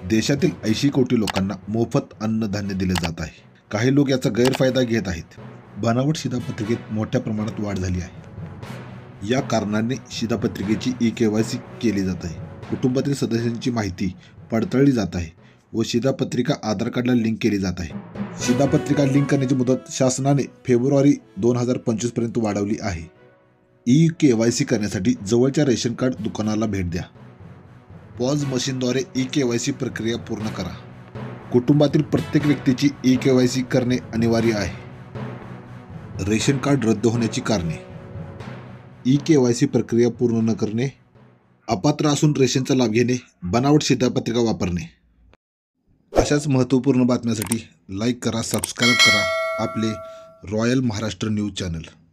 देशातील 80 कोटी लोकांना मोफत अन्नधान्य दिले जात आहे. काही लोक याचा गैरफायदा घेत आहेत. बनावट शिधापत्रिकेत मोठ्या प्रमाणात वाढ झाली आहे. या कारणाने शिधापत्रिकेची ई-केवायसी केली जात आहे. कुटुंबातील सदस्यांची माहिती पडताळली जात आहे व शिधापत्रिका आधार कार्डला लिंक केली जात आहे. शिधापत्रिका लिंक करण्याची मुदत शासनाने फेब्रुवारी 2025 पर्यंत वाढवली आहे. ई-केवायसी करण्यासाठी जवळच्या रेशन कार्ड दुकानाला भेट द्या. पॉज मशीनद्वारे ई-केवायसी प्रक्रिया पूर्ण करा. कुटुंबातील प्रत्येक व्यक्तीची ई-केवायसी करणे अनिवार्य आहे. रेशन कार्ड रद्द होण्याची कारणे: ई-केवायसी प्रक्रिया पूर्ण न करणे, अपात्र असून रेशनचा लाभ घेणे, बनावट शिधापत्रिका वापरणे. अशाच महत्त्वपूर्ण बातम्यांसाठी लाईक करा, सबस्क्राईब करा आपले रॉयल महाराष्ट्र न्यूज चॅनल.